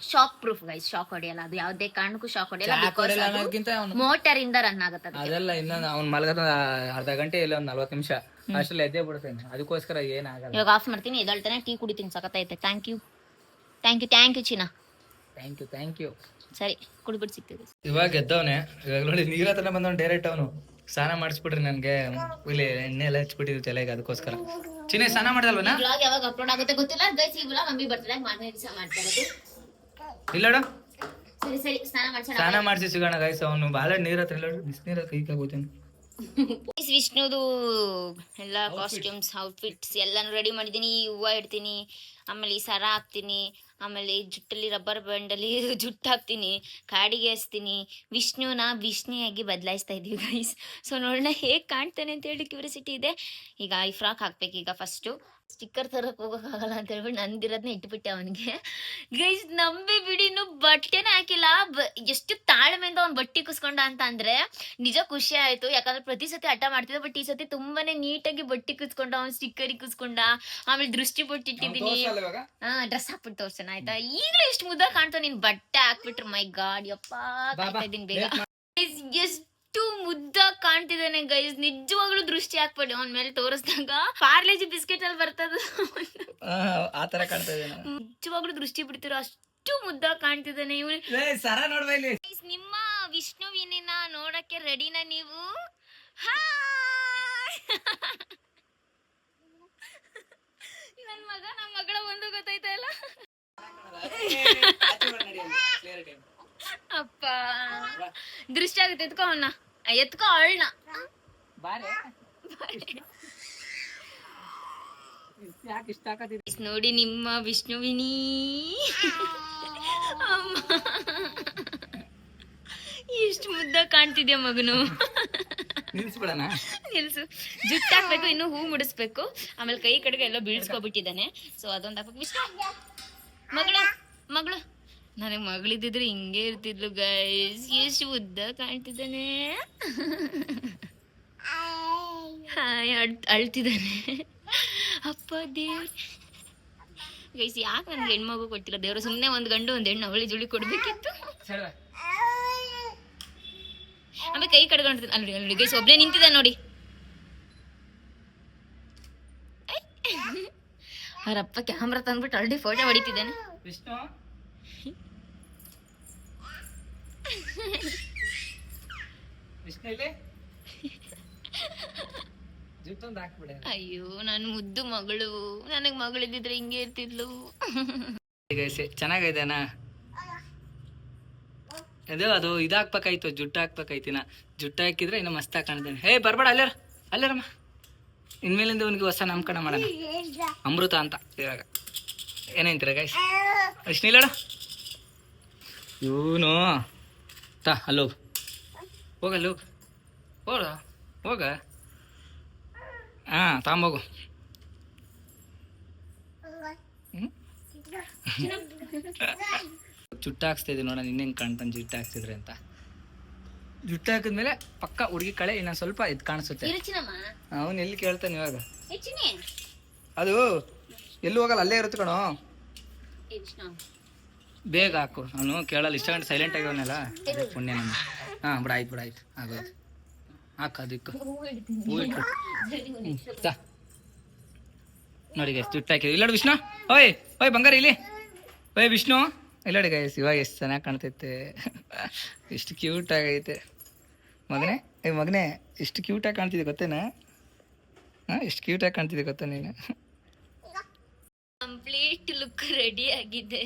ಶಾಕ್ ಪ್ರೂಫ್ ಗೈಸ್, ಶಾಕ್ ಹೊಡೆಯಲ್ಲ, ಅದು ಯಾವುದೇ ಕಾರಣಕ್ಕೂ ಶಾಕ್ ಹೊಡೆಯಲ್ಲ. ಮೋಟರ್ ಇಂದ ರನ್ ಆಗುತ್ತೆ ಅದೆಲ್ಲ. ಇನ್ನ ಅವ್ನು ಮಲಗದ ಅರ್ಧ ಗಂಟೆ ಇಲ್ಲ ಒಂದು 40 ನಿಮಿಷ ಅಷ್ಟಲ್ಲಿ ಎದ್ದೇ ಬಿಡ್ತೇನೆ, ಅದಕ್ಕೋಸ್ಕರ ಏನಾಗಲ್ಲ. ಇವಾಗ ಆಫ್ ಮಾಡ್ತೀನಿ, ಎದಳ್ತಾನೆ, ಟೀ ಕುಡಿತೀನಿ, ಸಖತ್ತೈತೆ. ಥ್ಯಾಂಕ್ ಯು ಚಿನ್ನ, ಥ್ಯಾಂಕ್ ಯು. ಸರಿ ಕುಡಿಬಿಟ್ಟು ಸಿಗ್ತದೆ. ಇವಾಗ ಎದ್ದವನೆ, ಇವಾಗ ನೋಡಿ ನೀರ ಹತ್ರ ಬಂದವನು ಡೈರೆಕ್ಟ್ ಅವನು ಸ್ನಾನ ಮಾಡಿಸ್ಬಿಟ್ರಿ ನನಗೆ ಇಲ್ಲಿ ಎಣ್ಣೆ ಎಲ್ಲ ಹಚ್ಬಿಟ್ಟಿದ್ರು ತಲೆಗೆ, ಅದಕ್ಕೋಸ್ಕರ. ಚಿನ್ನೆ ಸ್ನಾನ ಮಾಡಲ್ವನಾ? ಬ್ಲಾಗ್ ಯಾವಾಗ ಅಪ್ಲೋಡ್ ಆಗುತ್ತೆ ಗೊತ್ತಿಲ್ಲ ಗೈಸ್. ಈ ಬ್ಲಾಗ್ ಮಮ್ಮಿ ಬರ್ತಾರೆ ಮಾರನೇ ದಿವಸ ಮಾಡ್ತಾ ಇರೋದು. ಇಲ್ಲಡ ಸರಿ ಸರಿ ಸ್ನಾನ ಮಾಡ್ಸೋಣ. ಸ್ನಾನ ಮಾಡಿಸಿ ಸಿಗೋಣ ಗೈಸ್. ಅವನು ಬಾಳ ನೀರ್ ಹತ್ರ ಇಲ್ಲ, ಬಿಸಿನೀರ ಕೈ ಕಾಗೋತೇನೆ. ವಿಷ್ಣುದು ಎಲ್ಲ ಕಾಸ್ಟ್ಯೂಮ್ಸ್ ಔಟ್ಫಿಟ್ಸ್ ಎಲ್ಲಾನು ರೆಡಿ ಮಾಡಿದ್ದೀನಿ. ಹೂವು ಇಡ್ತೀನಿ, ಆಮೇಲೆ ಈ ಸರ ಹಾಕ್ತೀನಿ, ಆಮೇಲೆ ಜುಟ್ಟಲ್ಲಿ ರಬ್ಬರ್ ಬ್ಯಾಂಡಲ್ಲಿ ಜುಟ್ಟು ಹಾಕ್ತೀನಿ, ಕಾಡಿಗೆ ಹಚ್ತೀನಿ. ವಿಷ್ಣುನ ವಿಷ್ಣುಯಾಗಿ ಬದಲಾಯಿಸ್ತಾ ಇದೀವಿ ಗೈಸ್. ಸೊ ನೋಡೋಣ ಹೇಗೆ ಕಾಣ್ತಾನೆ ಅಂತ ಹೇಳಿ ಕ್ಯೂರಿಯಾಸಿಟಿ ಇದೆ. ಈಗ ಈ ಫ್ರಾಕ್ ಹಾಕ್ಬೇಕು. ಈಗ ಫಸ್ಟು ಸ್ಟಿಕ್ಕರ್ ತರಕ್ ಹೋಗೋಕ್ಕಾಗಲ್ಲ ಅಂತ ಹೇಳ್ಬಿಟ್ಟು ನಂದಿರೋದನ್ನ ಇಟ್ಬಿಟ್ಟೆ ಅವನಿಗೆ. ಗೈಸ್ ನಂಬಿ ಬಿಡಿ, ಇನ್ನು ಬಟ್ಟೆನೇ ಹಾಕಿಲ್ಲ. ಎಷ್ಟು ತಾಳ್ಮೆಯಿಂದ ಅವ್ನು ಬಟ್ಟೆ ಕುಸ್ಕೊಂಡ ಅಂತ ಅಂದ್ರೆ ನಿಜ ಖುಷಿ ಆಯ್ತು. ಯಾಕಂದ್ರೆ ಪ್ರತಿ ಸತಿ ಹಠ ಮಾಡ್ತಿದ್ದ, ಬಟ್ ಈ ಸತಿ ತುಂಬಾನೇ ನೀಟಾಗಿ ಬಟ್ಟೆ ಕುಸ್ಕೊಂಡ. ಅವ್ನು ಸ್ಟಿಕ್ಕರ್ ಕುಸ್ಕೊಂಡ, ಆಮೇಲೆ ದೃಷ್ಟಿ ಬೊಟ್ಟಿಟ್ಟಿದ್ದೀನಿ. ಡ್ರೆಸ್ ಹಾಕ್ಬಿಟ್ಟು ತೋರ್ಸೋಣ ಆಯ್ತಾ. ಈಗಲೂ ಎಷ್ಟು ಮುದ್ದ ಕಾಣ್ತಾವ ನೀನ್ ಬಟ್ಟೆ ಹಾಕ್ಬಿಟ್ರೆ. ಮೈ ಗಾಡ್ ಯಪ್ಪ ಕಾಯ್ತಾ ಇದೀನಿ ಬೇಗ. ಎಷ್ಟು ಮುದ್ದ ಕಾಣ್ತಿದ್ದಾನೆ ಗೈಸ್, ನಿಜವಾಗ್ಲೂ ದೃಷ್ಟಿ ಹಾಕ್ಬೇಡಿ ಅವ್ನ ಮೇಲೆ ತೋರಿಸಿದಾಗ. ಪಾರ್ಲೇಜಿ ಬಿಸ್ಕೆಟ್ ಅಲ್ಲಿ ಬರ್ತದ ಆತರ ಕಾಣ್ತಾ ಇದೆ. ನಿಜವಾಗ್ಲೂ ದೃಷ್ಟಿ ಬಿಡ್ತಿರೋ ಅಷ್ಟು ಮುದ್ದ ಕಾಣ್ತಿದ್ದಾನೆ ಇವನು. ಸರ ನೋಡ್ಬಾ ಇಲ್ಲಿ. ನಿಮ್ಮ ವಿಷ್ಣುವಿನ ನೋಡಕ್ಕೆ ರೆಡಿನಾ ನೀವು? ನನ್ ಮಗ ನಮ್ಮ ಮಗಳ ಒಂದು ಗೊತ್ತಾಯ್ತಾ ಇಲ್ಲ. ಅಪ್ಪ ದೃಷ್ಟಿ ಆಗುತ್ತೆ. ಎತ್ಕೋ ಅವನ್ನ, ಎತ್ಕೋ ಅವಳನ್ನ. ನೋಡಿ ನಿಮ್ಮ ವಿಷ್ಣುವಿನಿ. ಅಮ್ಮ ಎಷ್ಟು ಮುದ್ದ ಕಾಣ್ತಿದ್ಯಾ ಮಗನು. ನಿಲ್ಸು. ಜುಟ್ಟು ಹಾಕ್ಬೇಕು, ಇನ್ನು ಹೂ ಮುಡಿಸ್ಬೇಕು, ಆಮೇಲೆ ಕೈ ಕಡೆಗೆ ಎಲ್ಲ ಬೀಳ್ಸ್ಕೊಬಿಟ್ಟಿದ್ದಾನೆ. ಸೊ ಅದೊಂದು ಹಾಕ್ಬೇಕು. ವಿಷ್ಣು ಮಗಳು ನನಗೆ ಮಗಳಿದ್ದಿದ್ರೆ ಹಿಂಗೆ ಇರ್ತಿದ್ಲು ಗೈಸ್. ಎಷ್ಟು ಉದ್ದ ಕಾಣ್ತಿದ್ದಾನೆ. ಹಾಯ್ ಅಳ್ತಿದ್ದಾನೆ. ಅಪ್ಪ ದೇವ್ರ ಗೈಸ್, ಯಾಕೆ ನನ್ಗೆ ಹೆಣ್ಮಗು ಕೊಟ್ಟಿಲ್ಲ ದೇವ್ರು. ಸುಮ್ಮನೆ ಒಂದು ಗಂಡು ಒಂದು ಹೆಣ್ಣು ಅವಳಿ ಜುಳಿ ಕೊಡ್ಬೇಕಿತ್ತು. ಆಮೇಲೆ ಕೈ ಕಡ್ಕೊಂಡು ಅಲ್ಲಿ ಅಲ್ಲಿ ಗೈಸ್ ಒಬ್ನೇ ನಿಂತಿದ್ದ ನೋಡಿ. ಅವರಪ್ಪ ಕ್ಯಾಮ್ರಾ ತಂದ್ಬಿಟ್ಟು ಆಲ್ರೆಡಿ ಫೋಟೋ ಹೊಡಿತಿದ್ದಾನೆ. ವಿಷ್ಣು ಅಯ್ಯೋ ನನ್ನ ಮುದ್ದು ಮಗಳು. ನನಗ್ ಮಗಳಿದ್ದಿದ್ರೆ ಹಿಂಗೆ ಇರ್ತಿದ್ಲು. ಚೆನ್ನಾಗಿದೆನಾ ಅದು ಇದಾಕ್ಬೇಕಾಯ್ತು, ಜುಟ್ಟು ಹಾಕ್ಬೇಕಾಯ್ತಿನ. ಜುಟ್ಟು ಹಾಕಿದ್ರೆ ಇನ್ನು ಮಸ್ತ್ ಕಾಣ್ತಾನೆ. ಹೇ ಬರ್ಬೇಡ ಅಲ್ಲರಮ್ಮ. ಇನ್ಮೇಲಿಂದ ಅವನಿಗೆ ಹೊಸ ನಾಮಕರಣ ಮಾಡೋಣ, ಅಮೃತ ಅಂತ. ಇವಾಗ ಏನಂತೀರ ಗೈಸ್? ಅಷ್ಟು ನಿಲ್ಲಡ ಇವನು ತಾ ಅಲ್ಲೋಗು, ಹೋಗಲ್ಲೋಗು, ಹೋಗ. ಹಾಂ ತಗೊಂಬೋಗು. ಜುಟ್ಟು ಹಾಕ್ಸ್ತಾ ಇದ್ದೀನಿ ನೋಡ, ನಿನ್ನೆ ಹೆಂಗೆ ಕಾಣ್ತಾನೆ ಜುಟ್ಟು ಹಾಕ್ಸಿದ್ರೆ ಅಂತ. ಜುಟ್ಟು ಹಾಕಿದ್ಮೇಲೆ ಪಕ್ಕ ಹುಡುಗಿ ಕಳೆ ಇನ್ನೊಂದು ಸ್ವಲ್ಪ ಇದು ಕಾಣಿಸುತ್ತೆ. ಅವನು ಎಲ್ಲಿ ಕೇಳ್ತಾನೆ ಇವಾಗ? ಅದು ಎಲ್ಲೂ ಹೋಗಲ್ಲ, ಅಲ್ಲೇ ಇರುತ್ತೆ ಕಣೋ. ಬೇಗ ಹಾಕು, ಅವನು ಕೇಳಲ್ಲ. ಇಷ್ಟ ಗಂಟೆ ಸೈಲೆಂಟ್ ಆಗಿವನಲ್ಲ, ಪುಣ್ಯ ನಮ್ಮ. ಹಾಂ ಬಿಡಾಯ್ತು ಆಗೋದು. ಹಾಕು ಅದಕ್ಕೆ ಹೂ ಇಟ್ಟು ನೋಡಿ ಗೈಸ್, ಜುಟ್ಟು ಹಾಕಿದ್ವಿ. ಇಲ್ಲೋಡು ವಿಷ್ಣು, ಓಯ್ ಬಂಗಾರ ಇಲ್ಲಿ. ಓಯ್ ವಿಷ್ಣು ಇಲ್ಲೋಡಿ ಗೈಸ್, ಇವಾಗ ಎಷ್ಟು ಚೆನ್ನಾಗಿ ಕಾಣ್ತೈತೆ, ಎಷ್ಟು ಕ್ಯೂಟ್ ಆಗೈತೆ ಮಗನೇ. ಎಷ್ಟು ಕ್ಯೂಟಾಗಿ ಕಾಣ್ತಿದೆ ಗೊತ್ತೇನಾ? ಎಷ್ಟು ಕ್ಯೂಟಾಗಿ ಕಾಣ್ತಿದೆ ಗೊತ್ತಾ ನೀನು? ಕಂಪ್ಲೀಟ್ ಲುಕ್ ರೆಡಿ ಆಗಿದೆ.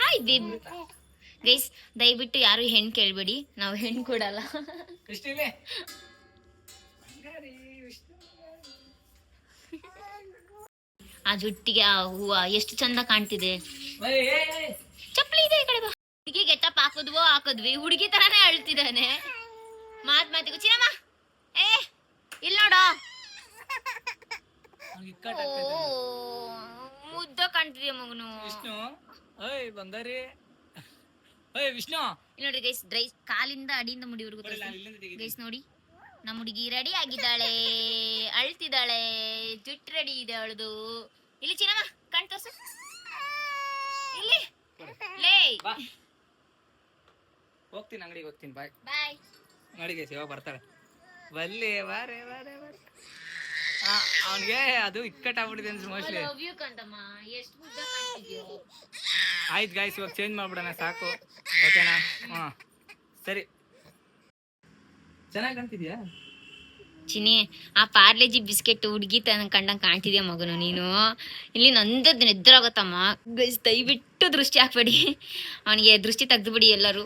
Hi babe. ಗೈಸ್ ದಯವಿಟ್ಟು ಯಾರು ಹೆಣ್ಣು ಕೇಳಬೇಡಿ, ನಾವು ಹೆಣ್ಣು ಕೊಡಲ್ಲ. ಆ ಜುಟ್ಟಿಗೆ ಆ ಹೂವ ಎಷ್ಟು ಚಂದ ಕಾಣ್ತಿದೆ. ಚಪ್ಪಲಿ ಇದೆ ಈ ಕಡೆ ಬಾ. ಹುಡುಗಿ ಗೆಟಪ್ ಹಾಕಿದ್ವಿ, ಹುಡುಗಿ ತರಾನೇ ಅಳ್ತಿದ್ದಾನೆ. ಮಾತಿಗೂ ಚಿನ್ನಮ್ಮ ಇಲ್ಲ ನೋಡೋ, ಮುದ್ದ ಕಾಣ್ತಿದ್ಯಾ ಮಗನು. ವಿಷ್ಣು ಬಂಗಾರಿ ವಿಷ್ಣು ಇಲ್ಲಿ ನೋಡ್ರಿ ಗೈಸ್, ಕಾಲಿಂದ ಅಡಿಯಿಂದ ಮುಡಿವರೆಗೂ ಗೈಸ್ ನೋಡಿ. ನಮ್ಮ ಹುಡುಗಿ ರೆಡಿ ಆಗಿದ್ದಾಳೆ, ಅಳ್ತಿದ್ದಾಳೆ, ಜುಟ್ಟು ರೆಡಿ ಇದೆ ಅವಳದು. ಇಲ್ಲಿ ಚಿನ್ನಮ್ಮ ಕಣ್ ತೋರ್ಸು ಇಲ್ಲಿ. ಲೇ ಹೋಗ್ತೀನಿ, ಅಂಗಡಿಗೆ ಹೋಗ್ತೀನಿ. ಬಾಯ್ ಬಾಯ್. ಅಂಗಡಿಗೆ ಯಾವಾಗ ಬರ್ತಾಳೆ? ಬಲ್ಲಿ ಬಾರೆ ಅವನಿಗೆ ಅದು ಇಕ್ಕಟ್ಟಾಗ್ಬಿಟ್ಟಿದೆ ಅನ್ಸ್ ಮೋಸ್ಟ್ಲಿ. ಲವ್ ಯು ಕಂದಮ್ಮ, ಎಷ್ಟು ಮುದ್ದ ಕಾಣ್ತಿದ್ಯೋ. ಆಯ್ತು ಗಾಯ್ಸ್, ಇವಾಗ ಚೇಂಜ್ ಮಾಡ್ಬಿಡೋಣ ಸಾಕು, ಓಕೆನಾ? ಹಾಂ ಸರಿ, ಚೆನ್ನಾಗಿ ಕಾಣ್ತಿದ್ಯಾ ಚಿನಿ? ಆ ಪಾರ್ಲೇಜಿ ಬಿಸ್ಕೆಟ್ ಹುಡುಗಿ ತನ ಕಂಡಂಗೆ ಕಾಣ್ತಿದ್ಯಾ ಮಗನು ನೀನು? ಇಲ್ಲಿ ನಂದದ್ ಎದುರಾಗತ್ತಮ್ಮ. ದಯವಿಟ್ಟು ದೃಷ್ಟಿ ಹಾಕ್ಬೇಡಿ ಅವನಿಗೆ, ದೃಷ್ಟಿ ತೆಗ್ದುಬಿಡಿ ಎಲ್ಲರೂ.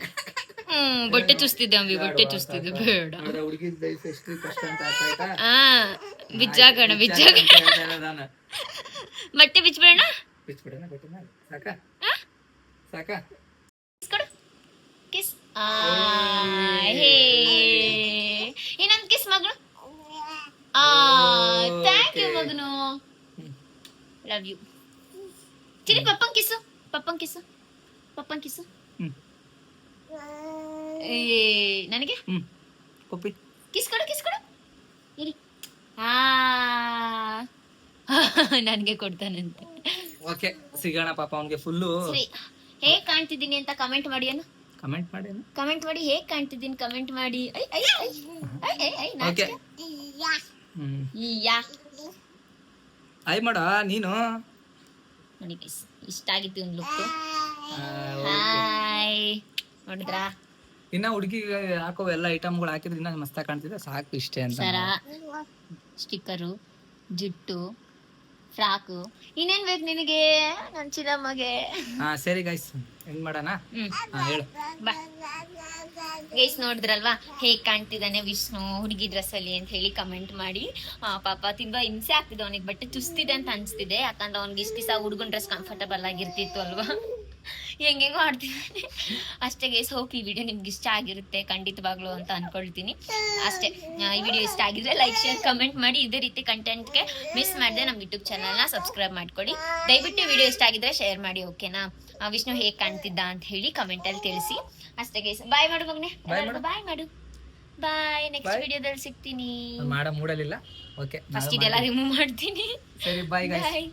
ಬಟ್ಟೆ ಚುಸ್ತಿದ್ದೆ ಅಂಬಿ, ಬಟ್ಟೆ ಚುಸ್ತಿದ್ದೆ, ಬೇಡ. ಹುಡುಗಿ ಲೈಫ್ ಎಷ್ಟು ಕಷ್ಟ ಅಂತ ಅರ್ಥ ಆಯ್ತಾ? ಬಿಚ್ಚಾಕಣ ಬಟ್ಟೆ ಬಿಚ್ಬಿಡೋಣ. ಬಿಚ್ಬಿಡೋಣ ಬಟ್ಟೆನ? ಸಾಕಾ ಸಾಕಾ? ಕೊಡು ಕಿಸ್. ಹೇ, ಇನ್ನೊಂದು ಕಿಸ್ ಮಗಳು. ಥ್ಯಾಂಕ್ ಯು ಮಗನು, ಲವ್ ಯು. ಚಿನಿ ಪಪ್ಪನ್ ಕಿಸ್ಸು, ಪಪ್ಪನ್ ಕಿಸ್ಸು, ಪಪ್ಪನ್ ಕಿಸ್ಸು. ನನಗೆ ಪಪ್ಪಿ ಕಿಸ್ ಕೊಡು, ಕಿಸ್ ಕೊಡು. ಇರಿ. ನನಗೆ ಕೊಡ್ತಾನಂತೆ. ಓಕೆ, ಸಿಗೋಣ ಪಾಪ ಅವನಿಗೆ ಫುಲ್ಲು. ಸರಿ, ಹೇಗ್ ಕಾಣ್ತಿದ್ದೀನಿ ಅಂತ ಕಮೆಂಟ್ ಮಾಡಿ ಅನ್ನು. ಕಮೆಂಟ್ ಮಾಡಿ ಕಮೆಂಟ್ ಮಾಡಿ, ಹೇಗ್ ಕಾಣ್ತಿದ್ದೀನಿ ಕಮೆಂಟ್ ಮಾಡಿ. ಐ ಐ ಐ ಐ ಐ ಐ ಓಕೆ. ಯಾ ಆಯ್ ಮಾಡ ನೀನು. ನೋಡಿ ಗೈಸ್, ಇಷ್ಟ ಆಗಿತ್ತು ಒಂದು ಲುಕ್. ಹಾಯ್, ನೋಡಿದ್ರಾ? ಇನ್ನ ಹುಡುಗಿಗೆ ಹಾಕೋ ಎಲ್ಲ ಐಟಮ್ಗಳು ಹಾಕಿದ್ರೆ ಇನ್ನ ಮಸ್ತಾಗಿ ಕಾಣ್ತಿದೆ. ಸಾಕು ಇಷ್ಟೇ ಅಂತ. ಸರ, ಸ್ಟಿಕ್ಕರು, ಜುಟ್ಟು, ಫ್ರಾಕು, ಇನ್ನೇನ್ ಬೇಕು ನಿನಗೆ ನನ್ ಚಿನ್ನಮ್ಮಗೆ? ಹಾ ಸರಿ ಗೈಸ್, ಹೆಂಗ್ ಮಾಡೋಣ? ಹೇಳು. ಬಾ ಗೈಸ್, ನೋಡಿದ್ರಲ್ವಾ ಹೇಗ್ ಕಾಣ್ತಿದ್ದಾನೆ ವಿಷ್ಣು ಹುಡುಗಿ ಡ್ರೆಸ್ ಅಲ್ಲಿ ಅಂತ ಹೇಳಿ ಕಮೆಂಟ್ ಮಾಡಿ. ಪಾಪ ತುಂಬಾ ಹಿಂಸೆ ಆಗ್ತಿದೆ ಅವನಿಗೆ, ಬಟ್ಟೆ ಚುಸ್ತಿದೆ ಅಂತ ಅನ್ಸ್ತಿದೆ. ಯಾಕಂದ್ರೆ ಅವ್ನಿಗೆ ಇಷ್ಟ ದಿವಸ ಹುಡುಗನ್ ಡ್ರೆಸ್ ಕಂಫರ್ಟಬಲ್ ಆಗಿರ್ತಿತ್ತು ಅಲ್ವಾ, ಹೆಂಗೆಂಗೋ ಆಡ್ತಿದ್ದಾನೆ ಅಷ್ಟೇ ಗೈಸ್. ಹೋಪ್ ಈ ವಿಡಿಯೋ ನಿಮ್ಗೆ ಇಷ್ಟ ಆಗಿರುತ್ತೆ ಖಂಡಿತವಾಗ್ಲು ಅಂತ ಅನ್ಕೊಳ್ತೀನಿ ಅಷ್ಟೇ. ಈ ವಿಡಿಯೋ ಇಷ್ಟ ಆಗಿದ್ರೆ ಲೈಕ್, ಶೇರ್, ಕಮೆಂಟ್ ಮಾಡಿ. ಇದೇ ರೀತಿ ಕಂಟೆಂಟ್ಗೆ ಮಿಸ್ ಮಾಡದೆ ನಮ್ಮ ಯೂಟ್ಯೂಬ್ ಚಾನಲ್ನ ಸಬ್ಸ್ಕ್ರೈಬ್ ಮಾಡ್ಕೊಳ್ಳಿ. ದಯವಿಟ್ಟು ವಿಡಿಯೋ ಇಷ್ಟ ಆಗಿದ್ರೆ ಶೇರ್ ಮಾಡಿ, ಓಕೆನಾ? ವಿಷ್ಣು ಹೇಗ್ ಕಾಣ್ತಿದ್ದ ಅಂತ ಹೇಳಿ ಕಮೆಂಟ್ ಅಲ್ಲಿ ತಿಳಿಸಿ ಅಷ್ಟೇ ಗೈಸ್. ಬಾಯ್ ಮಾಡು ಮಗನೆ, ಬಾಯ್ ಮಾಡು. ಬಾಯ್, ನೆಕ್ಸ್ಟ್ ವಿಡಿಯೋದಲ್ಲಿ ಸಿಗ್ತೀನಿ. ಮಾಡ ಮೂಡಲಿಲ್ಲ. ಓಕೆ, ಫಸ್ಟ್ ಇದೆಲ್ಲ ರಿಮೂವ್ ಮಾಡ್ತೀನಿ. ಸರಿ, ಬಾಯ್ ಗೈಸ್. ಬಾಯ್.